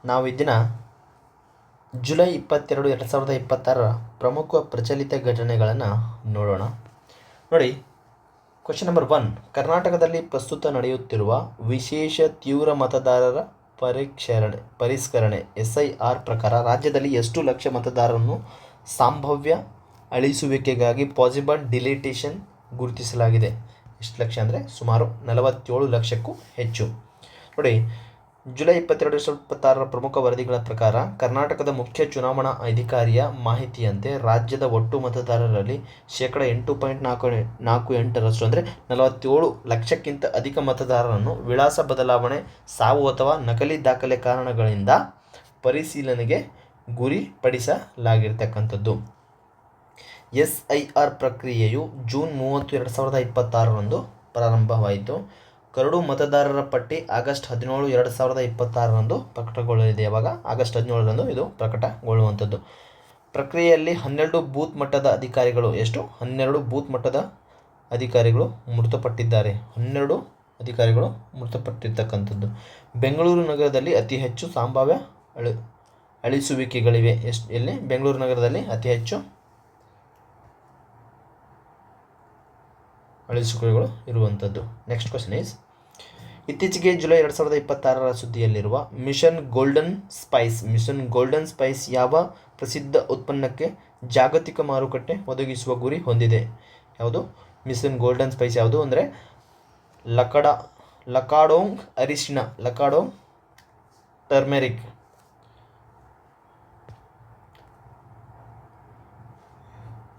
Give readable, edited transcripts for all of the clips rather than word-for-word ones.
ನಾವು ಈ ದಿನ ಜುಲೈ 22, 2026 ಪ್ರಮುಖ ಪ್ರಚಲಿತ ಘಟನೆಗಳನ್ನು ನೋಡೋಣ. ನೋಡಿ, ಕ್ವಶನ್ ನಂಬರ್ 1. ಕರ್ನಾಟಕದಲ್ಲಿ ಪ್ರಸ್ತುತ ನಡೆಯುತ್ತಿರುವ ವಿಶೇಷ ತೀವ್ರ ಮತದಾರರ ಪರಿಷ್ಕರಣೆ SIR ಪ್ರಕಾರ ರಾಜ್ಯದಲ್ಲಿ ಎಷ್ಟು ಲಕ್ಷ ಮತದಾರರನ್ನು ಸಂಭಾವ್ಯ ಅಳಿಸುವಿಕೆಗಾಗಿ ಪಾಸಿಬಲ್ ಡಿಲೀಟೇಷನ್ ಗುರುತಿಸಲಾಗಿದೆ? ಎಷ್ಟು ಲಕ್ಷ ಅಂದರೆ ಸುಮಾರು 47 ಲಕ್ಷಕ್ಕೂ ಹೆಚ್ಚು. ನೋಡಿ, ಜುಲೈ 22, 2026 ಪ್ರಮುಖ ವರದಿಗಳ ಪ್ರಕಾರ ಕರ್ನಾಟಕದ ಮುಖ್ಯ ಚುನಾವಣಾ ಅಧಿಕಾರಿಯ ಮಾಹಿತಿಯಂತೆ ರಾಜ್ಯದ ಒಟ್ಟು ಮತದಾರರಲ್ಲಿ 8.48% ಅಂದರೆ 47 ಲಕ್ಷಕ್ಕಿಂತ ಅಧಿಕ ಮತದಾರರನ್ನು ವಿಳಾಸ ಬದಲಾವಣೆ, ಸಾವು ಅಥವಾ ನಕಲಿ ದಾಖಲೆ ಕಾರಣಗಳಿಂದ ಪರಿಶೀಲನೆಗೆ ಗುರಿಪಡಿಸಲಾಗಿರ್ತಕ್ಕಂಥದ್ದು. SIR ಪ್ರಕ್ರಿಯೆಯು ಜೂನ್ 30, 2026 ಪ್ರಾರಂಭವಾಯಿತು. ಕರಡು ಮತದಾರರ ಪಟ್ಟಿ ಆಗಸ್ಟ್ 17, 2026 ಪ್ರಕಟಗೊಳ್ಳಲಿದೆ. ಯಾವಾಗ? ಆಗಸ್ಟ್ 17 ಇದು ಪ್ರಕಟಗೊಳ್ಳುವಂಥದ್ದು. ಪ್ರಕ್ರಿಯೆಯಲ್ಲಿ 12 ಬೂತ್ ಮಟ್ಟದ ಅಧಿಕಾರಿಗಳು 12 ಬೂತ್ ಮಟ್ಟದ ಅಧಿಕಾರಿಗಳು ಮೃತಪಟ್ಟಿದ್ದಾರೆ. 12 ಅಧಿಕಾರಿಗಳು ಮೃತಪಟ್ಟಿರ್ತಕ್ಕಂಥದ್ದು. ಬೆಂಗಳೂರು ನಗರದಲ್ಲಿ ಅತಿ ಹೆಚ್ಚು ಸಂಭಾವ್ಯ ಅಳಿಸುವಿಕೆಗಳಿವೆ. ಎಲ್ಲಿ? ಬೆಂಗಳೂರು ನಗರದಲ್ಲಿ ಅತಿ ಹೆಚ್ಚು ಅಳಿಸುವಿಕೆಗಳು ಇರುವಂಥದ್ದು. ನೆಕ್ಸ್ಟ್ ಕ್ವಶನ್ ಈಸ್, ಇತ್ತೀಚೆಗೆ ಜುಲೈ 2026 ಸುದ್ದಿಯಲ್ಲಿರುವ ಮಿಷನ್ ಗೋಲ್ಡನ್ ಸ್ಪೈಸ್ ಯಾವ ಪ್ರಸಿದ್ಧ ಉತ್ಪನ್ನಕ್ಕೆ ಜಾಗತಿಕ ಮಾರುಕಟ್ಟೆ ಒದಗಿಸುವ ಗುರಿ ಹೊಂದಿದೆ? ಯಾವುದು? ಮಿಷನ್ ಗೋಲ್ಡನ್ ಸ್ಪೈಸ್ ಯಾವುದು ಅಂದರೆ ಲಕಾಡೋಂಗ್ ಅರಿಶಿಣ, ಲಕಾಡೋಂಗ್ ಟರ್ಮೆರಿಕ್.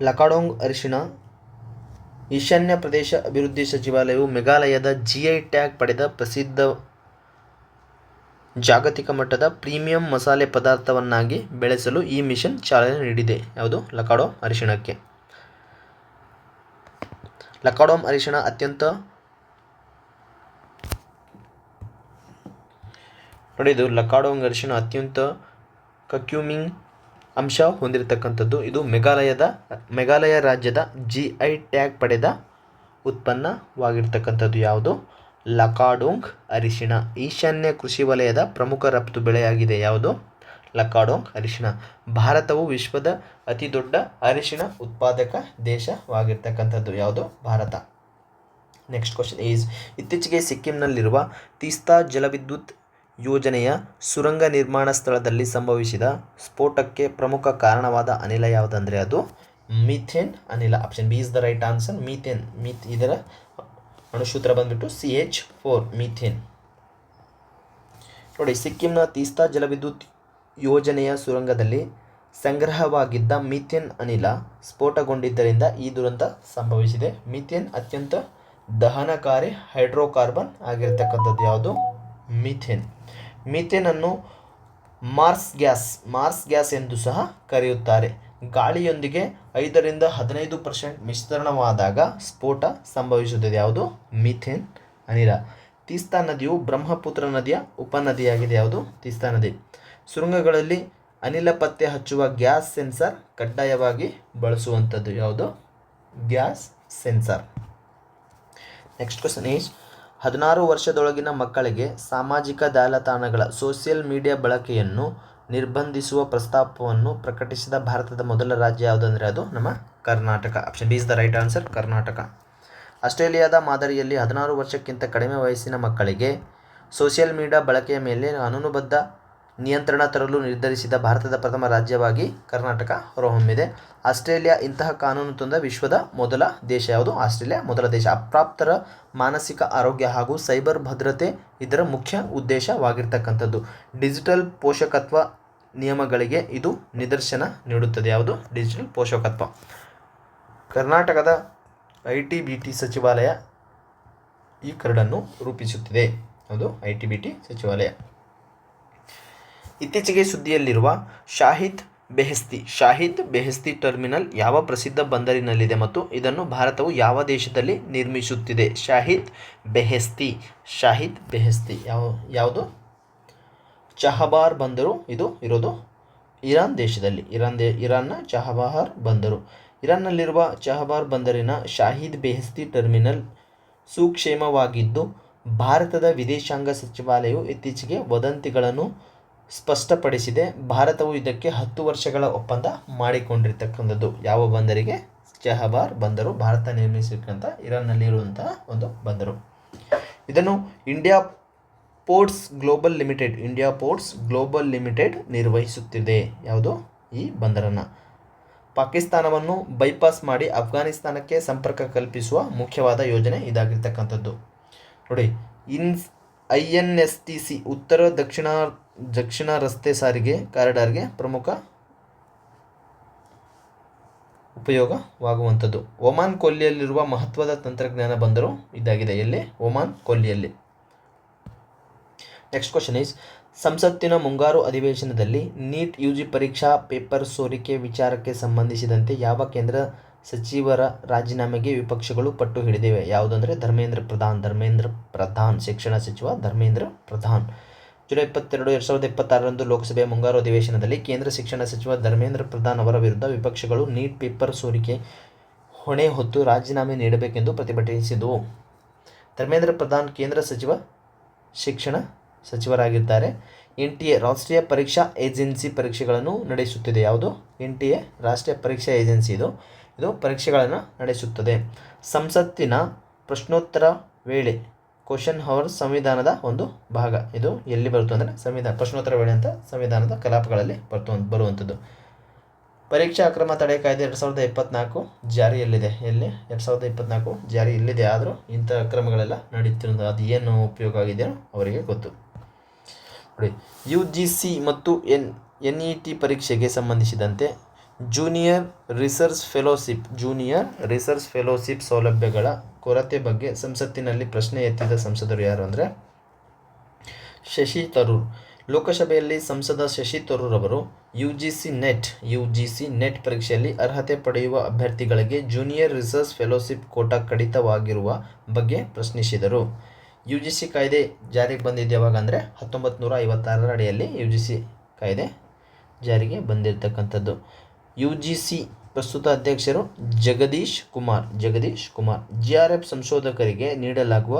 ಲಕಾಡೋಂಗ್ ಅರಿಶಿಣ. ಈಶಾನ್ಯ ಪ್ರದೇಶ ಅಭಿವೃದ್ಧಿ ಸಚಿವಾಲಯವು ಮೇಘಾಲಯದ GI ಟ್ಯಾಗ್ ಪಡೆದ ಪ್ರಸಿದ್ಧ ಜಾಗತಿಕ ಮಟ್ಟದ ಪ್ರೀಮಿಯಂ ಮಸಾಲೆ ಪದಾರ್ಥವನ್ನಾಗಿ ಬೆಳೆಸಲು ಈ ಮಿಷನ್ ಚಾಲನೆ ನೀಡಿದೆ. ಯಾವುದು? ಲಕಾಡೋಂಗ್ ಅರಿಶಿಣಕ್ಕೆ. ಲಕಾಡೋಂಗ್ ಅರಿಶಿಣ ಅತ್ಯಂತ ಕಕ್ಯೂಮಿಂಗ್ ಅಂಶ ಹೊಂದಿರತಕ್ಕಂಥದ್ದು. ಇದು ಮೇಘಾಲಯ ರಾಜ್ಯದ GI ಟ್ಯಾಗ್ ಪಡೆದ ಉತ್ಪನ್ನವಾಗಿರ್ತಕ್ಕಂಥದ್ದು. ಯಾವುದು? ಲಕಾಡೋಂಗ್ ಅರಿಶಿಣ. ಈಶಾನ್ಯ ಕೃಷಿ ವಲಯದ ಪ್ರಮುಖ ರಫ್ತು ಬೆಳೆಯಾಗಿದೆ. ಯಾವುದು? ಲಕಾಡೋಂಗ್ ಅರಿಶಿಣ. ಭಾರತವು ವಿಶ್ವದ ಅತಿ ದೊಡ್ಡ ಅರಿಶಿಣ ಉತ್ಪಾದಕ ದೇಶವಾಗಿರ್ತಕ್ಕಂಥದ್ದು. ಯಾವುದು? ಭಾರತ. ನೆಕ್ಸ್ಟ್ ಕ್ವಶನ್ ಈಸ್, ಇತ್ತೀಚೆಗೆ ಸಿಕ್ಕಿಂನಲ್ಲಿರುವ ತೀಸ್ತಾ ಜಲವಿದ್ಯುತ್ ಯೋಜನೆಯ ಸುರಂಗ ನಿರ್ಮಾಣ ಸ್ಥಳದಲ್ಲಿ ಸಂಭವಿಸಿದ ಸ್ಫೋಟಕ್ಕೆ ಪ್ರಮುಖ ಕಾರಣವಾದ ಅನಿಲ ಯಾವುದಂದರೆ ಅದು ಮೀಥೇನ್ ಅನಿಲ. Option B is the right answer. Methane. ಇದರ ಅಣುಸೂತ್ರ ಬಂದ್ಬಿಟ್ಟು CH4, ಮೀಥೇನ್. ನೋಡಿ, ಸಿಕ್ಕಿಂನ ತೀಸ್ತಾ ಜಲವಿದ್ಯುತ್ ಯೋಜನೆಯ ಸುರಂಗದಲ್ಲಿ ಸಂಗ್ರಹವಾಗಿದ್ದ ಮೀಥೇನ್ ಅನಿಲ ಸ್ಫೋಟಗೊಂಡಿದ್ದರಿಂದ ಈ ದುರಂತ ಸಂಭವಿಸಿದೆ. ಮೀಥೇನ್ ಅತ್ಯಂತ ದಹನಕಾರಿ ಹೈಡ್ರೋಕಾರ್ಬನ್ ಆಗಿರತಕ್ಕಂಥದ್ದು. ಯಾವುದು? ಮೀಥೇನ್. ಮೀಥೇನ್ ಅನ್ನು ಮಾರ್ಸ್ ಗ್ಯಾಸ್ ಎಂದು ಸಹ ಕರೆಯುತ್ತಾರೆ. ಗಾಳಿಯೊಂದಿಗೆ 5ರಿಂದ 15% ಮಿಶ್ರಣವಾದಾಗ ಸ್ಫೋಟ ಸಂಭವಿಸುತ್ತದೆ. ಯಾವುದು? ಮೀಥೇನ್ ಅನಿಲ. ತೀಸ್ತಾ ನದಿಯು ಬ್ರಹ್ಮಪುತ್ರ ನದಿಯ ಉಪನದಿಯಾಗಿದೆ. ಯಾವುದು? ತೀಸ್ತಾ ನದಿ. ಸುರಂಗಗಳಲ್ಲಿ ಅನಿಲ ಪತ್ತೆ ಹಚ್ಚುವ ಗ್ಯಾಸ್ ಸೆನ್ಸಾರ್ ಕಡ್ಡಾಯವಾಗಿ ಬಳಸುವಂಥದ್ದು. ಯಾವುದು? Gas sensor. Next question is, 16 ವರ್ಷದೊಳಗಿನ ಮಕ್ಕಳಿಗೆ ಸಾಮಾಜಿಕ ಜಾಲತಾಣಗಳ ಸೋಷಿಯಲ್ ಮೀಡಿಯಾ ಬಳಕೆಯನ್ನು ನಿರ್ಬಂಧಿಸುವ ಪ್ರಸ್ತಾಪವನ್ನು ಪ್ರಕಟಿಸಿದ ಭಾರತದ ಮೊದಲ ರಾಜ್ಯ ಯಾವುದಂದರೆ ಅದು ನಮ್ಮ Karnataka. Option B is the right answer. Karnataka. ಆಸ್ಟ್ರೇಲಿಯಾದ ಮಾದರಿಯಲ್ಲಿ 16 ವರ್ಷಕ್ಕಿಂತ ಕಡಿಮೆ ವಯಸ್ಸಿನ ಮಕ್ಕಳಿಗೆ ಸೋಷಿಯಲ್ ಮೀಡಿಯಾ ಬಳಕೆಯ ಮೇಲೆ ಕಾನೂನುಬದ್ಧ ನಿಯಂತ್ರಣ ತರಲು ನಿರ್ಧರಿಸಿದ ಭಾರತದ ಪ್ರಥಮ ರಾಜ್ಯವಾಗಿ ಕರ್ನಾಟಕ ಹೊರಹೊಮ್ಮಿದೆ. ಆಸ್ಟ್ರೇಲಿಯಾ ಇಂತಹ ಕಾನೂನು ತಂದ ವಿಶ್ವದ ಮೊದಲ ದೇಶ. ಯಾವುದು? ಆಸ್ಟ್ರೇಲಿಯಾ ಮೊದಲ ದೇಶ. ಅಪ್ರಾಪ್ತರ ಮಾನಸಿಕ ಆರೋಗ್ಯ ಹಾಗೂ ಸೈಬರ್ ಭದ್ರತೆ ಇದರ ಮುಖ್ಯ ಉದ್ದೇಶವಾಗಿರ್ತಕ್ಕಂಥದ್ದು. ಡಿಜಿಟಲ್ ಪೋಷಕತ್ವ ನಿಯಮಗಳಿಗೆ ಇದು ನಿದರ್ಶನ ನೀಡುತ್ತದೆ. ಯಾವುದು? ಡಿಜಿಟಲ್ ಪೋಷಕತ್ವ. ಕರ್ನಾಟಕದ ITBT ಸಚಿವಾಲಯ ಈ ಕರಡನ್ನು ರೂಪಿಸುತ್ತಿದೆ. ಅದು ITBT ಸಚಿವಾಲಯ. ಇತ್ತೀಚೆಗೆ ಸುದ್ದಿಯಲ್ಲಿರುವ ಶಾಹಿದ್ ಬೆಹೆಸ್ತಿ ಟರ್ಮಿನಲ್ ಯಾವ ಪ್ರಸಿದ್ಧ ಬಂದರಿನಲ್ಲಿದೆ ಮತ್ತು ಇದನ್ನು ಭಾರತವು ಯಾವ ದೇಶದಲ್ಲಿ ನಿರ್ಮಿಸುತ್ತಿದೆ? ಶಾಹಿದ್ ಬೆಹೆಸ್ತಿ ಯಾವುದು? ಚಹಬಾರ್ ಬಂದರು. ಇದು ಇರೋದು ಇರಾನ್ ದೇಶದಲ್ಲಿ. ಇರಾನ್ನ ಚಹಬಾರ್ ಬಂದರು. ಇರಾನ್ನಲ್ಲಿರುವ ಚಹಬಾರ್ ಬಂದರಿನ ಶಾಹಿದ್ ಬೆಹೆಸ್ತಿ ಟರ್ಮಿನಲ್ ಸುಕ್ಷೇಮವಾಗಿದ್ದು ಭಾರತದ ವಿದೇಶಾಂಗ ಸಚಿವಾಲಯವು ಇತ್ತೀಚೆಗೆ ವದಂತಿಗಳನ್ನು ಸ್ಪಷ್ಟಪಡಿಸಿದೆ. ಭಾರತವು ಇದಕ್ಕೆ 10 ವರ್ಷಗಳ ಒಪ್ಪಂದ ಮಾಡಿಕೊಂಡಿರ್ತಕ್ಕಂಥದ್ದು. ಯಾವ ಬಂದರಿಗೆ? ಚಹಬಾರ್ ಬಂದರು, ಭಾರತ ನಿರ್ಮಿಸಿರ್ತಕ್ಕಂಥ ಇರಾನ್ನಲ್ಲಿರುವಂತಹ ಒಂದು ಬಂದರು. ಇದನ್ನು ಇಂಡಿಯಾ ಪೋರ್ಟ್ಸ್ ಗ್ಲೋಬಲ್ ಲಿಮಿಟೆಡ್ ನಿರ್ವಹಿಸುತ್ತಿದೆ. ಯಾವುದು? ಈ ಬಂದರನ್ನು. ಪಾಕಿಸ್ತಾನವನ್ನು ಬೈಪಾಸ್ ಮಾಡಿ ಅಫ್ಘಾನಿಸ್ತಾನಕ್ಕೆ ಸಂಪರ್ಕ ಕಲ್ಪಿಸುವ ಮುಖ್ಯವಾದ ಯೋಜನೆ ಇದಾಗಿರ್ತಕ್ಕಂಥದ್ದು. ನೋಡಿ, INSTC ಉತ್ತರ ದಕ್ಷಿಣ ರಸ್ತೆ ಸಾರಿಗೆ ಕಾರಿಡಾರ್ಗೆ ಪ್ರಮುಖ ಉಪಯೋಗವಾಗುವಂಥದ್ದು. ಒಮಾನ್ ಕೊಲ್ಲಿಯಲ್ಲಿರುವ ಮಹತ್ವದ ತಂತ್ರಜ್ಞಾನ ಬಂದರು ಇದಾಗಿದೆ. ಎಲ್ಲಿ? ಒಮಾನ್ ಕೊಲ್ಲಿಯಲ್ಲಿ. ನೆಕ್ಸ್ಟ್ ಕ್ವಶನ್ ಈಸ್, ಸಂಸತ್ತಿನ ಮುಂಗಾರು ಅಧಿವೇಶನದಲ್ಲಿ ನೀಟ್ UG ಪರೀಕ್ಷಾ ಪೇಪರ್ ಸೋರಿಕೆ ವಿಚಾರಕ್ಕೆ ಸಂಬಂಧಿಸಿದಂತೆ ಯಾವ ಕೇಂದ್ರ ಸಚಿವರ ರಾಜೀನಾಮೆಗೆ ವಿಪಕ್ಷಗಳು ಪಟ್ಟು ಹಿಡಿದಿವೆ? ಯಾವುದಂದರೆ ಧರ್ಮೇಂದ್ರ ಪ್ರಧಾನ್, ಶಿಕ್ಷಣ ಸಚಿವ ಧರ್ಮೇಂದ್ರ ಪ್ರಧಾನ್. ಜುಲೈ 22, 2026ರಂದು ಲೋಕಸಭೆಯ ಮುಂಗಾರು ಅಧಿವೇಶನದಲ್ಲಿ ಕೇಂದ್ರ ಶಿಕ್ಷಣ ಸಚಿವ ಧರ್ಮೇಂದ್ರ ಪ್ರಧಾನ್ ಅವರ ವಿರುದ್ಧ ವಿಪಕ್ಷಗಳು ನೀಟ್ ಪೇಪರ್ ಸೋರಿಕೆ ಹೊಣೆ ಹೊತ್ತು ರಾಜೀನಾಮೆ ನೀಡಬೇಕೆಂದು ಪ್ರತಿಭಟಿಸಿದವು. ಧರ್ಮೇಂದ್ರ ಪ್ರಧಾನ್ ಕೇಂದ್ರ ಶಿಕ್ಷಣ ಸಚಿವರಾಗಿದ್ದಾರೆ. NTA ರಾಷ್ಟ್ರೀಯ ಪರೀಕ್ಷಾ ಏಜೆನ್ಸಿ ಪರೀಕ್ಷೆಗಳನ್ನು ನಡೆಸುತ್ತಿದೆ. ಯಾವುದು? NTA ರಾಷ್ಟ್ರೀಯ ಪರೀಕ್ಷಾ ಏಜೆನ್ಸಿ ಇದು ಪರೀಕ್ಷೆಗಳನ್ನು ನಡೆಸುತ್ತದೆ. ಸಂಸತ್ತಿನ ಪ್ರಶ್ನೋತ್ತರ ವೇಳೆ ಕ್ವಶನ್ ಅವರ್ ಸಂವಿಧಾನದ ಒಂದು ಭಾಗ. ಇದು ಎಲ್ಲಿ ಬರುತ್ತೆ ಅಂದರೆ ಪ್ರಶ್ನೋತ್ತರ ವೇಳೆ ಅಂತ ಸಂವಿಧಾನದ ಕಲಾಪಗಳಲ್ಲಿ ಬರುವಂಥದ್ದು. ಪರೀಕ್ಷಾ ಅಕ್ರಮ ತಡೆ ಕಾಯ್ದೆ 2024 ಜಾರಿಯಲ್ಲಿದೆ. ಎಲ್ಲಿ? 2024 ಜಾರಿಯಲ್ಲಿದೆ. ಆದರೂ ಇಂಥ ಅಕ್ರಮಗಳೆಲ್ಲ ನಡೀತಿರೋದು. ಅದು ಏನು ಉಪಯೋಗ ಆಗಿದೆಯೋ ಅವರಿಗೆ ಗೊತ್ತು. ನೋಡಿ, UGC ಮತ್ತು NET ಪರೀಕ್ಷೆಗೆ ಸಂಬಂಧಿಸಿದಂತೆ ಜೂನಿಯರ್ ರಿಸರ್ಚ್ ಫೆಲೋಶಿಪ್ ಸೌಲಭ್ಯಗಳ ಕೊರತೆ ಬಗ್ಗೆ ಸಂಸತ್ತಿನಲ್ಲಿ ಪ್ರಶ್ನೆ ಎತ್ತಿದ ಸಂಸದರು ಯಾರು ಅಂದರೆ ಶಶಿ ತರೂರ್. ಲೋಕಸಭೆಯಲ್ಲಿ ಸಂಸದ ಶಶಿ ತರೂರ್ ಅವರು UGC ನೆಟ್ ಪರೀಕ್ಷೆಯಲ್ಲಿ ಅರ್ಹತೆ ಪಡೆಯುವ ಅಭ್ಯರ್ಥಿಗಳಿಗೆ ಜೂನಿಯರ್ ರಿಸರ್ಚ್ ಫೆಲೋಶಿಪ್ ಕೋಟಾ ಕಡಿತವಾಗಿರುವ ಬಗ್ಗೆ ಪ್ರಶ್ನಿಸಿದರು. UGC ಕಾಯ್ದೆ ಜಾರಿಗೆ ಬಂದಿದ್ದು ಯಾವಾಗ ಅಂದರೆ 1956ರ ಅಡಿಯಲ್ಲಿ UGC ಕಾಯ್ದೆ ಜಾರಿಗೆ ಬಂದಿರತಕ್ಕಂಥದ್ದು. UGC ಪ್ರಸ್ತುತ ಅಧ್ಯಕ್ಷರು ಜಗದೀಶ್ ಕುಮಾರ್. GRF ಸಂಶೋಧಕರಿಗೆ ನೀಡಲಾಗುವ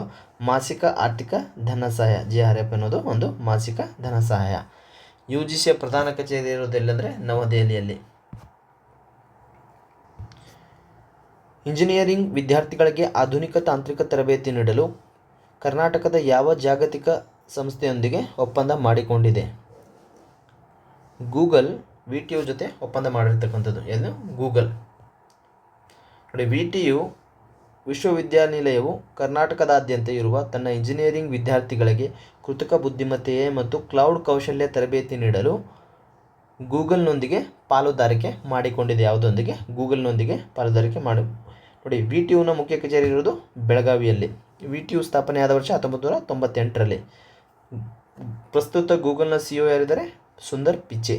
ಮಾಸಿಕ ಆರ್ಥಿಕ ಧನ ಸಹಾಯ. GRF ಅನ್ನೋದು ಒಂದು ಮಾಸಿಕ ಧನ ಸಹಾಯ. UGCಯ ಪ್ರಧಾನ ಕಚೇರಿ ಇರೋದೆಲ್ಲಂದರೆ ನವದೆಹಲಿಯಲ್ಲಿ. ಇಂಜಿನಿಯರಿಂಗ್ ವಿದ್ಯಾರ್ಥಿಗಳಿಗೆ ಆಧುನಿಕ ತಾಂತ್ರಿಕ ತರಬೇತಿ ನೀಡಲು ಕರ್ನಾಟಕದ ಯಾವ ಜಾಗತಿಕ ಸಂಸ್ಥೆಯೊಂದಿಗೆ ಒಪ್ಪಂದ ಮಾಡಿಕೊಂಡಿದೆ? ಗೂಗಲ್ VTU ಜೊತೆ ಒಪ್ಪಂದ ಮಾಡಿರ್ತಕ್ಕಂಥದ್ದು. ಏನು? ಗೂಗಲ್. ನೋಡಿ, VTU ವಿಶ್ವವಿದ್ಯಾನಿಲಯವು ಕರ್ನಾಟಕದಾದ್ಯಂತ ಇರುವ ತನ್ನ ಇಂಜಿನಿಯರಿಂಗ್ ವಿದ್ಯಾರ್ಥಿಗಳಿಗೆ ಕೃತಕ ಬುದ್ಧಿಮತ್ತೆಯೇ ಮತ್ತು ಕ್ಲೌಡ್ ಕೌಶಲ್ಯ ತರಬೇತಿ ನೀಡಲು ಗೂಗಲ್ನೊಂದಿಗೆ ಪಾಲುದಾರಿಕೆ ಮಾಡಿಕೊಂಡಿದೆ. ಯಾವುದೊಂದಿಗೆ? ಗೂಗಲ್ನೊಂದಿಗೆ ಪಾಲುದಾರಿಕೆ ನೋಡಿ, VTUನ ಮುಖ್ಯ ಕಚೇರಿ ಇರೋದು ಬೆಳಗಾವಿಯಲ್ಲಿ. VTU ಸ್ಥಾಪನೆಯಾದ ವರ್ಷ 1998ರಲ್ಲಿ. ಪ್ರಸ್ತುತ ಗೂಗಲ್ನ CEO ಯಾರಿದ್ದಾರೆ? ಸುಂದರ್ ಪಿಚೆ.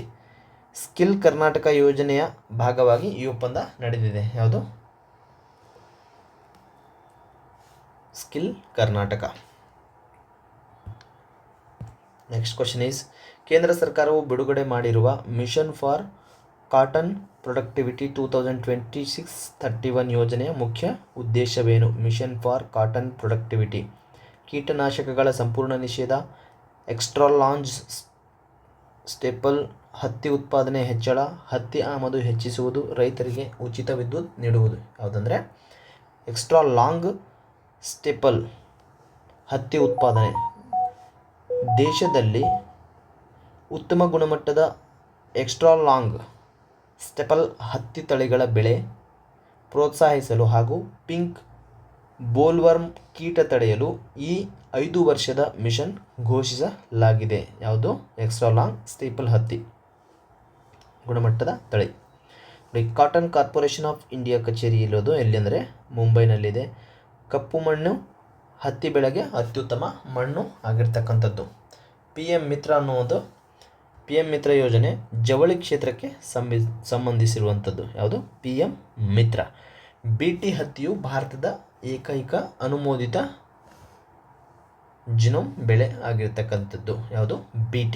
ಸ್ಕಿಲ್ ಕರ್ನಾಟಕ ಯೋಜನೆಯ ಭಾಗವಾಗಿ ಈ ಒಪ್ಪಂದ ನಡೆದಿದೆ. ಯಾವುದು? Skill Karnataka. Next question is, ಕೇಂದ್ರ ಸರ್ಕಾರವು ಬಿಡುಗಡೆ ಮಾಡಿರುವ ಮಿಷನ್ ಫಾರ್ ಕಾಟನ್ ಪ್ರೊಡಕ್ಟಿವಿಟಿ 2026-31 ಯೋಜನೆಯ ಮುಖ್ಯ ಉದ್ದೇಶವೇನು? Mission for cotton productivity. ಕೀಟನಾಶಕಗಳ ಸಂಪೂರ್ಣ ನಿಷೇಧ, ಎಕ್ಸ್ಟ್ರಾ ಲಾಂಗ್ ಸ್ಟೇಪಲ್, ಹತ್ತಿ ಉತ್ಪಾದನೆ ಹೆಚ್ಚಳ, ಹತ್ತಿ ಆಮದು ಹೆಚ್ಚಿಸುವುದು, ರೈತರಿಗೆ ಉಚಿತ ವಿದ್ಯುತ್ ನೀಡುವುದು. ಯಾವುದಂದರೆ ಎಕ್ಸ್ಟ್ರಾ ಲಾಂಗ್ ಸ್ಟೇಪಲ್ ಹತ್ತಿ ಉತ್ಪಾದನೆ. ದೇಶದಲ್ಲಿ ಉತ್ತಮ ಗುಣಮಟ್ಟದ ಎಕ್ಸ್ಟ್ರಾ ಲಾಂಗ್ ಸ್ಟೇಪಲ್ ಹತ್ತಿ ತಳಿಗಳ ಬೆಳೆ ಪ್ರೋತ್ಸಾಹಿಸಲು ಹಾಗೂ ಪಿಂಕ್ ಬೋಲ್ವರ್ಮ್ ಕೀಟ ತಡೆಯಲು ಈ 5 ವರ್ಷದ ಮಿಷನ್ ಘೋಷಿಸಲಾಗಿದೆ. ಯಾವುದು? ಎಕ್ಸ್ಟ್ರಾ ಲಾಂಗ್ ಸ್ಟೇಪಲ್ ಹತ್ತಿ ಗುಣಮಟ್ಟದ ತಳಿ. ಕಾಟನ್ ಕಾರ್ಪೊರೇಷನ್ ಆಫ್ ಇಂಡಿಯಾ ಕಚೇರಿ ಇರೋದು ಎಲ್ಲಿ ಅಂದರೆ ಮುಂಬೈನಲ್ಲಿದೆ. ಕಪ್ಪು ಮಣ್ಣು ಹತ್ತಿ ಬೆಳೆಗೆ ಅತ್ಯುತ್ತಮ ಮಣ್ಣು ಆಗಿರ್ತಕ್ಕಂಥದ್ದು. PM ಮಿತ್ರ ಅನ್ನುವುದು PM ಮಿತ್ರ ಯೋಜನೆ ಜವಳಿ ಕ್ಷೇತ್ರಕ್ಕೆ ಸಂಬಂಧಿಸಿರುವಂಥದ್ದು. ಯಾವುದು? PM ಮಿತ್ರ. BT ಹತ್ತಿಯು ಭಾರತದ ಏಕೈಕ ಅನುಮೋದಿತ ಜಿನೋಮ್ ಬೆಳೆ ಆಗಿರ್ತಕ್ಕಂಥದ್ದು. ಯಾವುದು? BT.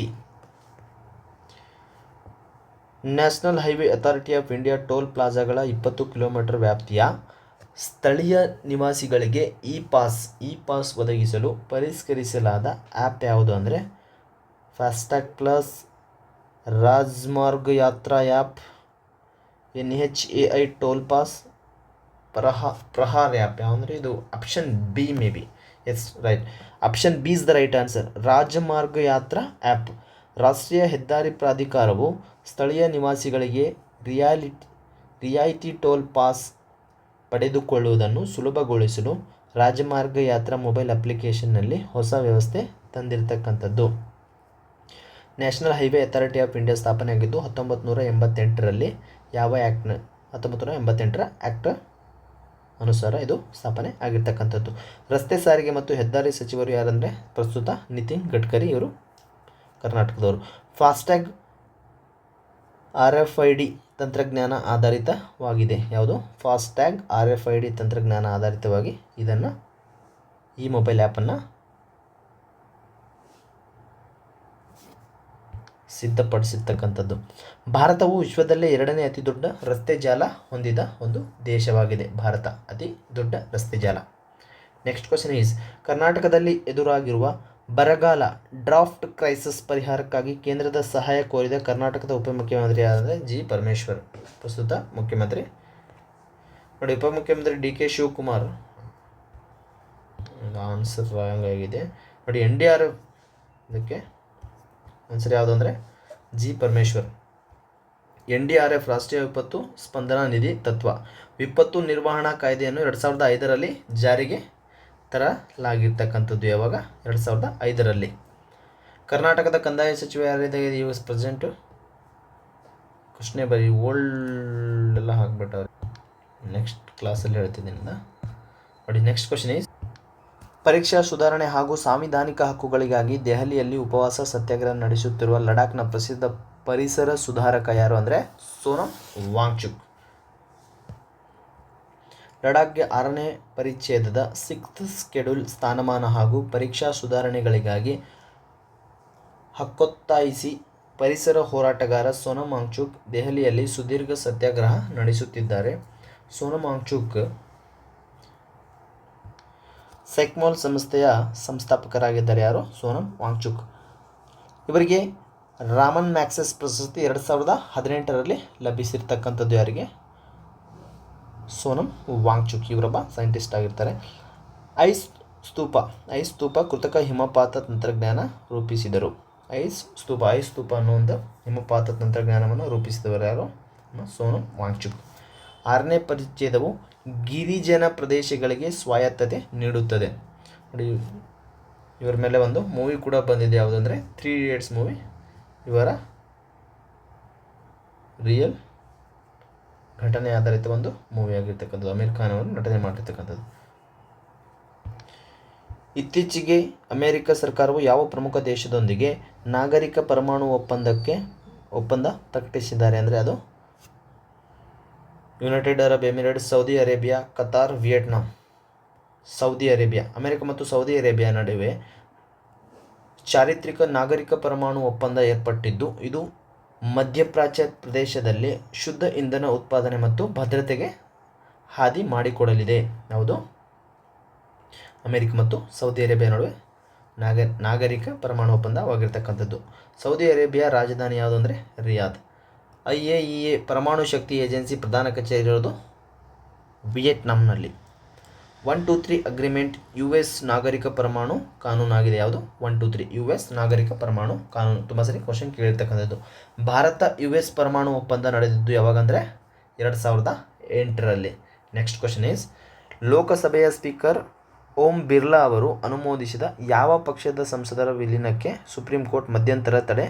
National highway authority of India toll ಪ್ಲಾಜಾಗಳ 20 ಕಿಲೋಮೀಟರ್ ವ್ಯಾಪ್ತಿಯ ಸ್ಥಳೀಯ ನಿವಾಸಿಗಳಿಗೆ ಇ ಪಾಸ್ ಒದಗಿಸಲು ಪರಿಷ್ಕರಿಸಲಾದ ಆ್ಯಪ್ ಯಾವುದು ಅಂದರೆ FASTag plus, Rajmarg Yatra app, NHAI toll pass, Prahar app. ಯಾವಂದರೆ ಇದು option B maybe. Yes right, option B is the right answer. Rajmarga Yatra app. ರಾಷ್ಟ್ರೀಯ ಹೆದ್ದಾರಿ ಪ್ರಾಧಿಕಾರವು ಸ್ಥಳೀಯ ನಿವಾಸಿಗಳಿಗೆ ರಿಯಾಯಿತಿ ಟೋಲ್ ಪಾಸ್ ಪಡೆದುಕೊಳ್ಳುವುದನ್ನು ಸುಲಭಗೊಳಿಸಲು ರಾಜಮಾರ್ಗ ಯಾತ್ರಾ ಮೊಬೈಲ್ ಅಪ್ಲಿಕೇಶನ್ನಲ್ಲಿ ಹೊಸ ವ್ಯವಸ್ಥೆ ತಂದಿರತಕ್ಕಂಥದ್ದು. National highway authority of India ಸ್ಥಾಪನೆಯಾಗಿದ್ದು 1988ರಲ್ಲಿ. ಯಾವ ಆ್ಯಕ್ಟ್ನ? 1988ರ ಆ್ಯಕ್ಟ್ ಅನುಸಾರ ಇದು ಸ್ಥಾಪನೆ ಆಗಿರ್ತಕ್ಕಂಥದ್ದು. ರಸ್ತೆ ಸಾರಿಗೆ ಮತ್ತು ಹೆದ್ದಾರಿ ಸಚಿವರು ಯಾರಂದರೆ ಪ್ರಸ್ತುತ ನಿತಿನ್ ಗಡ್ಕರಿ, ಇವರು ಕರ್ನಾಟಕದವರು. ಫಾಸ್ಟ್ಯಾಗ್ RFID ತಂತ್ರಜ್ಞಾನ ಆಧಾರಿತವಾಗಿದೆ. ಯಾವುದು? ಫಾಸ್ಟ್ಯಾಗ್ RFID ತಂತ್ರಜ್ಞಾನ ಆಧಾರಿತವಾಗಿ ಈ ಮೊಬೈಲ್ ಆ್ಯಪನ್ನು ಸಿದ್ಧಪಡಿಸಿರ್ತಕ್ಕಂಥದ್ದು. ಭಾರತವು ವಿಶ್ವದಲ್ಲೇ 2ನೇ ಅತಿ ದೊಡ್ಡ ರಸ್ತೆ ಜಾಲ ಹೊಂದಿದ ಒಂದು ದೇಶವಾಗಿದೆ. ಭಾರತ ಅತಿ ದೊಡ್ಡ ರಸ್ತೆ ಜಾಲ. ನೆಕ್ಸ್ಟ್ ಕ್ವಶನ್ ಈಸ್, ಕರ್ನಾಟಕದಲ್ಲಿ ಎದುರಾಗಿರುವ ಬರಗಾಲ ಡ್ರಾಫ್ಟ್ ಕ್ರೈಸಿಸ್ ಪರಿಹಾರಕ್ಕಾಗಿ ಕೇಂದ್ರದ ಸಹಾಯ ಕೋರಿದ ಕರ್ನಾಟಕದ ಉಪಮುಖ್ಯಮಂತ್ರಿ ಯಾರಂದರೆ ಜಿ ಪರಮೇಶ್ವರ್, ಪ್ರಸ್ತುತ ಮುಖ್ಯಮಂತ್ರಿ. ನೋಡಿ, ಉಪಮುಖ್ಯಮಂತ್ರಿ DK ಶಿವಕುಮಾರ್. ಆನ್ಸರ್ ರಾಂಗ್ ಆಗಿದೆ. ನೋಡಿ, NDRF ಇದಕ್ಕೆ ಆನ್ಸರ್ ಯಾವುದು ಅಂದರೆ ಜಿ ಪರಮೇಶ್ವರ್. NDRF ರಾಷ್ಟ್ರೀಯ ವಿಪತ್ತು ಸ್ಪಂದನಾ ನಿಧಿ ತತ್ವ. ವಿಪತ್ತು ನಿರ್ವಹಣಾ ಕಾಯ್ದೆಯನ್ನು 2005ರಲ್ಲಿ ಜಾರಿಗೆ ತರಲಾಗಿರ್ತಕ್ಕಂಥದ್ದು. ಯಾವಾಗ? 2005ರಲ್ಲಿ. ಕರ್ನಾಟಕದ ಕಂದಾಯ ಸಚಿವ ಯಾರಿದೆ? US president. ಕ್ವಶ್ನೇ ಬರೀ ಓಲ್ಡ್ ಎಲ್ಲ ಹಾಕ್ಬಿಟ್ಟವ್ರೆ. ನೆಕ್ಸ್ಟ್ ಕ್ಲಾಸಲ್ಲಿ ಹೇಳ್ತಿದ್ದೀನಿ ನೋಡಿ. ನೆಕ್ಸ್ಟ್ ಕ್ವಶನ್ ಈಸ್, ಪರೀಕ್ಷಾ ಸುಧಾರಣೆ ಹಾಗೂ ಸಾಂವಿಧಾನಿಕ ಹಕ್ಕುಗಳಿಗಾಗಿ ದೆಹಲಿಯಲ್ಲಿ ಉಪವಾಸ ಸತ್ಯಾಗ್ರಹ ನಡೆಸುತ್ತಿರುವ ಲಡಾಖ್ನ ಪ್ರಸಿದ್ಧ ಪರಿಸರ ಸುಧಾರಕ ಯಾರು ಅಂದರೆ ಸೋನಮ್ ವಾಂಗ್ಚುಕ್. ಲಡಾಖ್ಗೆ 6ನೇ ಪರಿಚ್ಛೇದದ 6th ಶೆಡ್ಯೂಲ್ ಸ್ಥಾನಮಾನ ಹಾಗೂ ಪರೀಕ್ಷಾ ಸುಧಾರಣೆಗಳಿಗಾಗಿ ಹಕ್ಕೊತ್ತಾಯಿಸಿ ಪರಿಸರ ಹೋರಾಟಗಾರ ಸೋನಮ್ ವಾಂಗ್ಚುಕ್ ದೆಹಲಿಯಲ್ಲಿ ಸುದೀರ್ಘ ಸತ್ಯಾಗ್ರಹ ನಡೆಸುತ್ತಿದ್ದಾರೆ. ಸೋನಮ್ ವಾಂಗ್ಚುಕ್ ಸೈಕ್ಮೋಲ್ ಸಂಸ್ಥೆಯ ಸಂಸ್ಥಾಪಕರಾಗಿದ್ದಾರೆ. ಯಾರು? ಸೋನಮ್ ವಾಂಗ್ಚುಕ್. ಇವರಿಗೆ ರಾಮನ್ ಮ್ಯಾಗ್ಸೆಸ್ ಪ್ರಶಸ್ತಿ 2018ರಲ್ಲಿ ಲಭಿಸಿರ್ತಕ್ಕಂಥದ್ದು. ಯಾರಿಗೆ? ಸೋನಮ್ ವಾಂಗ್ಚುಕ್. ಇವರೊಬ್ಬ ಸೈಂಟಿಸ್ಟ್ ಆಗಿರ್ತಾರೆ. ಐಸ್ ಸ್ತೂಪ ಕೃತಕ ಹಿಮಪಾತ ತಂತ್ರಜ್ಞಾನ ರೂಪಿಸಿದರು. ಐಸ್ ಸ್ತೂಪ ಅನ್ನೋ ಒಂದು ಹಿಮಪಾತ ತಂತ್ರಜ್ಞಾನವನ್ನು ರೂಪಿಸಿದವರು ಯಾರು? ಸೋನಮ್ ವಾಂಗ್ಚುಕ್. 6ನೇ ಪರಿಚ್ಛೇದವು ಗಿರಿಜನ ಪ್ರದೇಶಗಳಿಗೆ ಸ್ವಾಯತ್ತತೆ ನೀಡುತ್ತದೆ. ನೋಡಿ, ಇವರ ಮೇಲೆ ಒಂದು ಮೂವಿ ಕೂಡ ಬಂದಿದೆ. ಯಾವುದಂದರೆ 3 Idiots ಮೂವಿ. ಇವರ ರಿಯಲ್ ಘಟನೆ ಆಧಾರಿತ ಒಂದು ಮೂವಿ ಆಗಿರ್ತಕ್ಕಂಥದ್ದು. ಅಮೀರ್ ಖಾನ್ ಅವರು ನಟನೆ ಮಾಡಿರ್ತಕ್ಕಂಥದ್ದು. ಇತ್ತೀಚೆಗೆ ಅಮೆರಿಕ ಸರ್ಕಾರವು ಯಾವ ಪ್ರಮುಖ ದೇಶದೊಂದಿಗೆ ನಾಗರಿಕ ಪರಮಾಣು ಒಪ್ಪಂದ ಪ್ರಕಟಿಸಿದ್ದಾರೆ ಅಂದರೆ ಅದು United Arab Emirates, Saudi Arabia, Qatar, Vietnam. Saudi Arabia. America ಮತ್ತು ಸೌದಿ ಅರೇಬಿಯಾ ನಡುವೆ ಚಾರಿತ್ರಿಕ ನಾಗರಿಕ ಪರಮಾಣು ಒಪ್ಪಂದ ಏರ್ಪಟ್ಟಿದ್ದು, ಇದು ಮಧ್ಯಪ್ರಾಚ್ಯ ಪ್ರದೇಶದಲ್ಲಿ ಶುದ್ಧ ಇಂಧನ ಉತ್ಪಾದನೆ ಮತ್ತು ಭದ್ರತೆಗೆ ಹಾದಿ ಮಾಡಿಕೊಡಲಿದೆ. ಯಾವುದು? ಅಮೆರಿಕ ಮತ್ತು ಸೌದಿ ಅರೇಬಿಯಾ ನಡುವೆ ನಾಗರಿಕ ಪರಮಾಣು ಒಪ್ಪಂದವಾಗಿರ್ತಕ್ಕಂಥದ್ದು. ಸೌದಿ ಅರೇಬಿಯಾ ರಾಜಧಾನಿ ಯಾವುದು ಅಂದರೆ ರಿಯಾದ್. IAEA ಪರಮಾಣು ಶಕ್ತಿ ಏಜೆನ್ಸಿ ಪ್ರಧಾನ ಕಚೇರಿ ಇರೋದು ವಿಯೆಟ್ನಾಂನಲ್ಲಿ. 123 ಅಗ್ರಿಮೆಂಟ್ US ನಾಗರಿಕ ಪರಮಾಣು ಕಾನೂನಾಗಿದೆ. ಯಾವುದು? 123 US ನಾಗರಿಕ ಪರಮಾಣು ಕಾನೂನು. ತುಂಬ ಸರಿ ಕ್ವಶನ್ ಕೇಳಿರ್ತಕ್ಕಂಥದ್ದು. ಭಾರತ US ಪರಮಾಣು ಒಪ್ಪಂದ ನಡೆದಿದ್ದು ಯಾವಾಗ ಅಂದರೆ 2008ರಲ್ಲಿ. ನೆಕ್ಸ್ಟ್ ಕ್ವಶನ್ ಈಸ್, ಲೋಕಸಭೆಯ ಸ್ಪೀಕರ್ ಓಂ ಬಿರ್ಲಾ ಅವರು ಅನುಮೋದಿಸಿದ ಯಾವ ಪಕ್ಷದ ಸಂಸದರ ವಿಲೀನಕ್ಕೆ ಸುಪ್ರೀಂ ಕೋರ್ಟ್ ಮಧ್ಯಂತರ ತಡೆ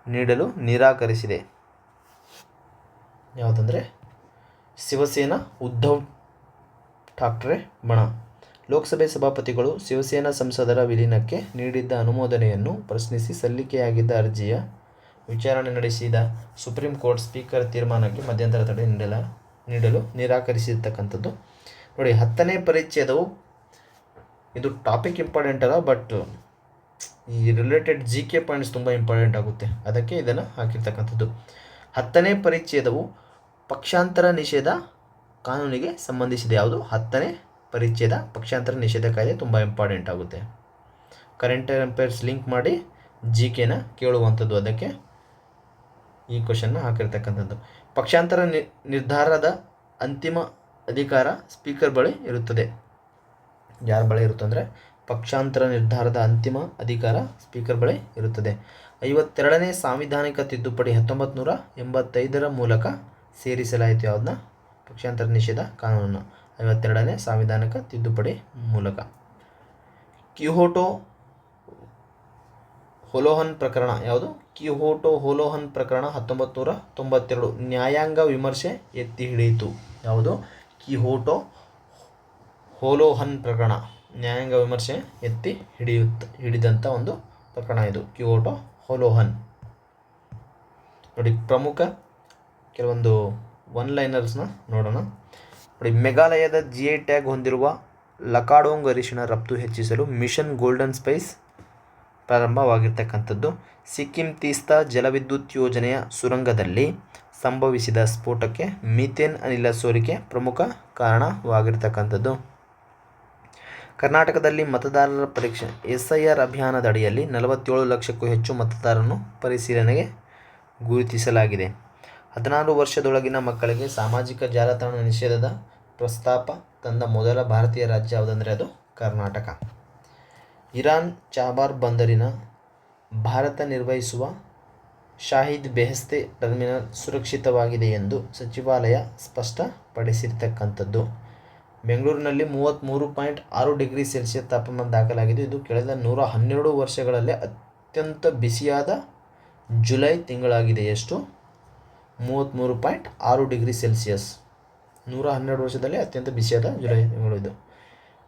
ನೀಡಲು ನಿರಾಕರಿಸಿದೆ? ಯಾವುದಂದರೆ ಶಿವಸೇನಾ. ಉದ್ಧವ್ ಠಾಕ್ರೆ ಬಣ. ಲೋಕಸಭೆ ಸಭಾಪತಿಗಳು ಶಿವಸೇನಾ ಸಂಸದರ ವಿಲೀನಕ್ಕೆ ನೀಡಿದ್ದ ಅನುಮೋದನೆಯನ್ನು ಪ್ರಶ್ನಿಸಿ ಸಲ್ಲಿಕೆಯಾಗಿದ್ದ ಅರ್ಜಿಯ ವಿಚಾರಣೆ ನಡೆಸಿದ ಸುಪ್ರೀಂ ಕೋರ್ಟ್ ಸ್ಪೀಕರ್ ತೀರ್ಮಾನಕ್ಕೆ ಮಧ್ಯಂತರ ತಡೆ ನೀಡಲು ನಿರಾಕರಿಸಿರ್ತಕ್ಕಂಥದ್ದು. ನೋಡಿ, 10ನೇ ಪರಿಚ್ಛೇದವು, ಇದು ಟಾಪಿಕ್ ಇಂಪಾರ್ಟೆಂಟ್ ಅಲ್ಲ, ಬಟ್ ಈ ರಿಲೇಟೆಡ್ GK ಪಾಯಿಂಟ್ಸ್ ತುಂಬ ಇಂಪಾರ್ಟೆಂಟ್ ಆಗುತ್ತೆ, ಅದಕ್ಕೆ ಇದನ್ನು ಹಾಕಿರ್ತಕ್ಕಂಥದ್ದು. 10ನೇ ಪರಿಚ್ಛೇದವು ಪಕ್ಷಾಂತರ ನಿಷೇಧ ಕಾನೂನಿಗೆ ಸಂಬಂಧಿಸಿದೆ. ಯಾವುದು? 10ನೇ ಪರಿಚ್ಛೇದ ಪಕ್ಷಾಂತರ ನಿಷೇಧ ಕಾಯ್ದೆ ತುಂಬ ಇಂಪಾರ್ಟೆಂಟ್ ಆಗುತ್ತೆ. ಕರೆಂಟ್ ಅಫೇರ್ಸ್ ಲಿಂಕ್ ಮಾಡಿ GKನ ಕೇಳುವಂಥದ್ದು, ಅದಕ್ಕೆ ಈ ಕ್ವಶನ್ನ ಹಾಕಿರ್ತಕ್ಕಂಥದ್ದು. ಪಕ್ಷಾಂತರ ನಿರ್ಧಾರದ ಅಂತಿಮ ಅಧಿಕಾರ ಸ್ಪೀಕರ್ ಬಳಿ ಇರುತ್ತದೆ. ಯಾರ ಬಳಿ ಇರುತ್ತೆ ಅಂದರೆ ಪಕ್ಷಾಂತರ ನಿರ್ಧಾರದ ಅಂತಿಮ ಅಧಿಕಾರ ಸ್ಪೀಕರ್ ಬಳಿ ಇರುತ್ತದೆ. 52ನೇ ಸಾಂವಿಧಾನಿಕ ತಿದ್ದುಪಡಿ 1985 ಮೂಲಕ ಸೇರಿಸಲಾಯಿತು. ಯಾವುದನ್ನ? ಪಕ್ಷಾಂತರ ನಿಷೇಧ ಕಾನೂನನ್ನು 52ನೇ ಸಾಂವಿಧಾನಿಕ ತಿದ್ದುಪಡಿ ಮೂಲಕ. ಕ್ಯೋಟೋ ಹೊಲೋಹನ್ ಪ್ರಕರಣ ಯಾವುದು? ಕ್ಯೋಟೋ ಹೊಲೋಹನ್ ಪ್ರಕರಣ 1992 ನ್ಯಾಯಾಂಗ ವಿಮರ್ಶೆ ಎತ್ತಿ ಹಿಡಿಯಿತು. ಯಾವುದು? ಕ್ಯೋಟೋ ಹೊಲೋಹನ್ ಪ್ರಕರಣ ನ್ಯಾಯಾಂಗ ವಿಮರ್ಶೆ ಎತ್ತಿ ಹಿಡಿದಂಥ ಒಂದು ಪ್ರಕರಣ ಇದು, ಕ್ಯೋಟೋ ಹೊಲೋಹನ್. ನೋಡಿ, ಪ್ರಮುಖ ಕೆಲವೊಂದು ಒನ್ ಲೈನರ್ಸ್ನ ನೋಡೋಣ. ನೋಡಿ, ಮೇಘಾಲಯದ GI ಟ್ಯಾಗ್ ಹೊಂದಿರುವ ಲಕಾಡೋಂಗ್ ಅರಿಶಿಣ ರಫ್ತು ಹೆಚ್ಚಿಸಲು ಮಿಷನ್ ಗೋಲ್ಡನ್ ಸ್ಪೈಸ್ ಪ್ರಾರಂಭವಾಗಿರ್ತಕ್ಕಂಥದ್ದು. ಸಿಕ್ಕಿಂ ತೀಸ್ತಾ ಜಲವಿದ್ಯುತ್ ಯೋಜನೆಯ ಸುರಂಗದಲ್ಲಿ ಸಂಭವಿಸಿದ ಸ್ಫೋಟಕ್ಕೆ ಮೀಥೇನ್ ಅನಿಲ ಸೋರಿಕೆ ಪ್ರಮುಖ ಕಾರಣವಾಗಿರ್ತಕ್ಕಂಥದ್ದು. ಕರ್ನಾಟಕದಲ್ಲಿ ಮತದಾರರ ಪರೀಕ್ಷೆ SIR ಅಭಿಯಾನದ ಅಡಿಯಲ್ಲಿ 47 ಲಕ್ಷಕ್ಕೂ ಹೆಚ್ಚು ಮತದಾರರನ್ನು ಪರಿಶೀಲನೆಗೆ ಗುರುತಿಸಲಾಗಿದೆ. 16 ವರ್ಷದೊಳಗಿನ ಮಕ್ಕಳಿಗೆ ಸಾಮಾಜಿಕ ಜಾಲತಾಣ ನಿಷೇಧದ ಪ್ರಸ್ತಾಪ ತಂದ ಮೊದಲ ಭಾರತೀಯ ರಾಜ್ಯ ಯಾವುದಂದರೆ ಅದು ಕರ್ನಾಟಕ. ಇರಾನ್ ಚಾಬಾರ್ ಬಂದರಿನ ಭಾರತ ನಿರ್ವಹಿಸುವ ಶಾಹಿದ್ ಬೆಹೆಸ್ತೆ ಟರ್ಮಿನಲ್ ಸುರಕ್ಷಿತವಾಗಿದೆ ಎಂದು ಸಚಿವಾಲಯ ಸ್ಪಷ್ಟಪಡಿಸಿರ್ತಕ್ಕಂಥದ್ದು. ಬೆಂಗಳೂರಿನಲ್ಲಿ 33.6 ಡಿಗ್ರಿ ಸೆಲ್ಸಿಯಸ್ ತಾಪಮಾನ ದಾಖಲಾಗಿದ್ದು, ಇದು ಕಳೆದ 112 ವರ್ಷಗಳಲ್ಲೇ ಅತ್ಯಂತ ಬಿಸಿಯಾದ ಜುಲೈ ತಿಂಗಳಾಗಿದೆ. ಎಷ್ಟು? 33.6 ಡಿಗ್ರಿ ಸೆಲ್ಸಿಯಸ್. 112 ವರ್ಷದಲ್ಲಿ ಅತ್ಯಂತ ಬಿಸಿಯಾದ ಜುಲೈ ತಿಂಗಳು ಇದು.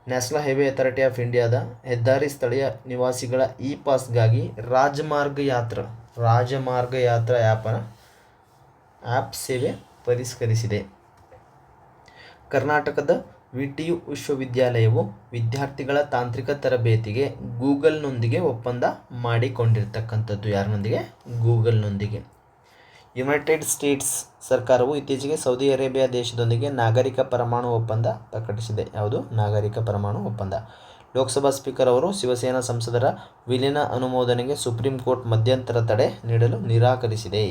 ನ್ಯಾಷನಲ್ ಹೈವೇ ಅಥಾರಿಟಿ ಆಫ್ ಇಂಡಿಯಾದ ಹೆದ್ದಾರಿ ಸ್ಥಳೀಯ ನಿವಾಸಿಗಳ ಪಾಸ್ಗಾಗಿ ರಾಜಮಾರ್ಗ ಯಾತ್ರಾ ಆ್ಯಪ್ ಸೇವೆ ಪರಿಷ್ಕರಿಸಿದೆ. ಕರ್ನಾಟಕದ VTU ವಿಶ್ವವಿದ್ಯಾಲಯವು ವಿದ್ಯಾರ್ಥಿಗಳ ತಾಂತ್ರಿಕ ತರಬೇತಿಗೆ ಗೂಗಲ್ನೊಂದಿಗೆ ಒಪ್ಪಂದ ಮಾಡಿಕೊಂಡಿರ್ತಕ್ಕಂಥದ್ದು. ಯಾರೊಂದಿಗೆ? ಗೂಗಲ್ನೊಂದಿಗೆ. ಯುನೈಟೆಡ್ ಸ್ಟೇಟ್ಸ್ ಸರ್ಕಾರವು ಇತ್ತೀಚೆಗೆ ಸೌದಿ ಅರೇಬಿಯಾ ದೇಶದೊಂದಿಗೆ ನಾಗರಿಕ ಪರಮಾಣು ಒಪ್ಪಂದ ಪ್ರಕಟಿಸಿದೆ. ಯಾವುದು? ನಾಗರಿಕ ಪರಮಾಣು ಒಪ್ಪಂದ. ಲೋಕಸಭಾ ಸ್ಪೀಕರ್ ಅವರು ಶಿವಸೇನಾ ಸಂಸದರ ವಿಲೀನ ಅನುಮೋದನೆಗೆ ಸುಪ್ರೀಂ ಕೋರ್ಟ್ ಮಧ್ಯಂತರ ತಡೆ ನೀಡಲು ನಿರಾಕರಿಸಿದೆ.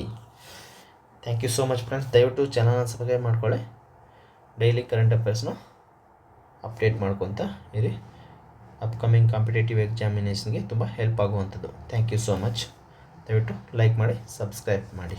Thank you so much friends. ದಯವಿಟ್ಟು ಚಾನಲ್ನ ಸಬ್ಸ್ಕ್ರೈಬ್ ಮಾಡ್ಕೊಳ್ಳಿ. ಡೈಲಿ ಕರೆಂಟ್ ಅಫೇರ್ಸ್ನ ಅಪ್ಡೇಟ್ ಮಾಡ್ಕೊತ ಇರಿ. ಅಪ್ಕಮಿಂಗ್ ಕಾಂಪಿಟೇಟಿವ್ ಎಕ್ಸಾಮಿನೇಷನ್ಗೆ ತುಂಬ ಹೆಲ್ಪ್ ಆಗುವಂಥದ್ದು. Thank you so much. ದಯವಿಟ್ಟು ಲೈಕ್ ಮಾಡಿ, ಸಬ್ಸ್ಕ್ರೈಬ್ ಮಾಡಿ.